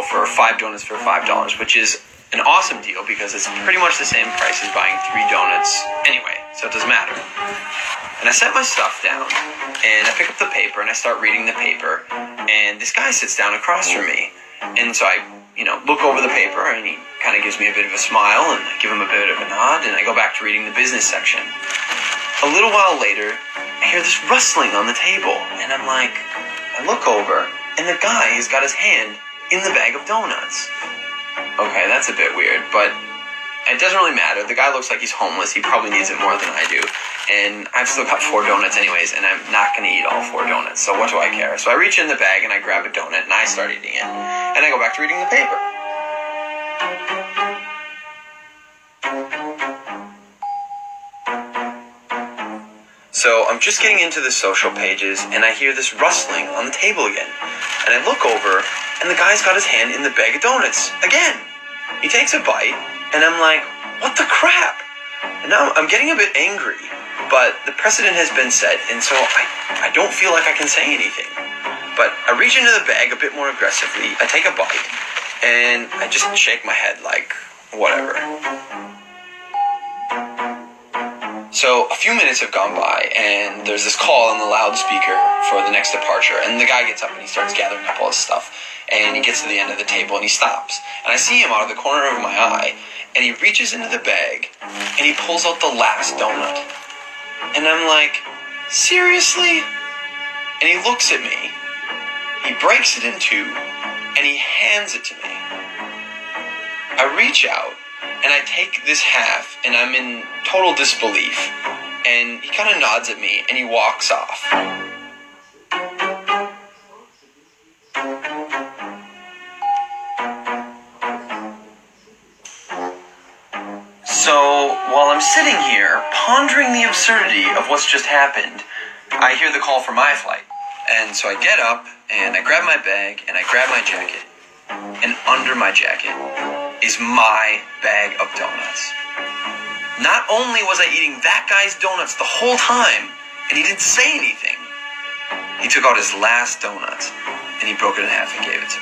go for 5 donuts for $5, which is an awesome deal because it's pretty much the same price as buying 3 donuts anyway, so it doesn't matter. And I set my stuff down, and I pick up the paper, and I start reading the paper, and this guy sits down across from me. And so I, look over the paper, and he kind of gives me a bit of a smile, and I give him a bit of a nod, and I go back to reading the business section. A little while later, I hear this rustling on the table, and I look over, and the guy has got his hand in the bag of donuts. Okay, that's a bit weird, but it doesn't really matter. The guy looks like he's homeless. He probably needs it more than I do. And I've still got 4 donuts anyways, and I'm not going to eat all 4 donuts, so what do I care? So I reach in the bag, and I grab a donut, and I start eating it. And I go back to reading the paper. So I'm just getting into the social pages, and I hear this rustling on the table again. And I look over, and the guy's got his hand in the bag of donuts again. He takes a bite, and I'm like, what the crap? And now I'm getting a bit angry, but the precedent has been set, and so I don't feel like I can say anything. But I reach into the bag a bit more aggressively, I take a bite, and I just shake my head like, whatever. So a few minutes have gone by, and there's this call on the loudspeaker for the next departure, and the guy gets up and he starts gathering up all his stuff, and he gets to the end of the table and he stops, and I see him out of the corner of my eye, and he reaches into the bag and he pulls out the last donut, and I'm like, seriously? And he looks at me, he breaks it in 2, and he hands it to me. I reach out and I take this half, and I'm in total disbelief. And he kind of nods at me, and he walks off. So, while I'm sitting here, pondering the absurdity of what's just happened, I hear the call for my flight. And so I get up, and I grab my bag, and I grab my jacket. And under my jacket is my bag of donuts. Not only was I eating that guy's donuts the whole time, and he didn't say anything, he took out his last donuts, and he broke it in half and gave it to me.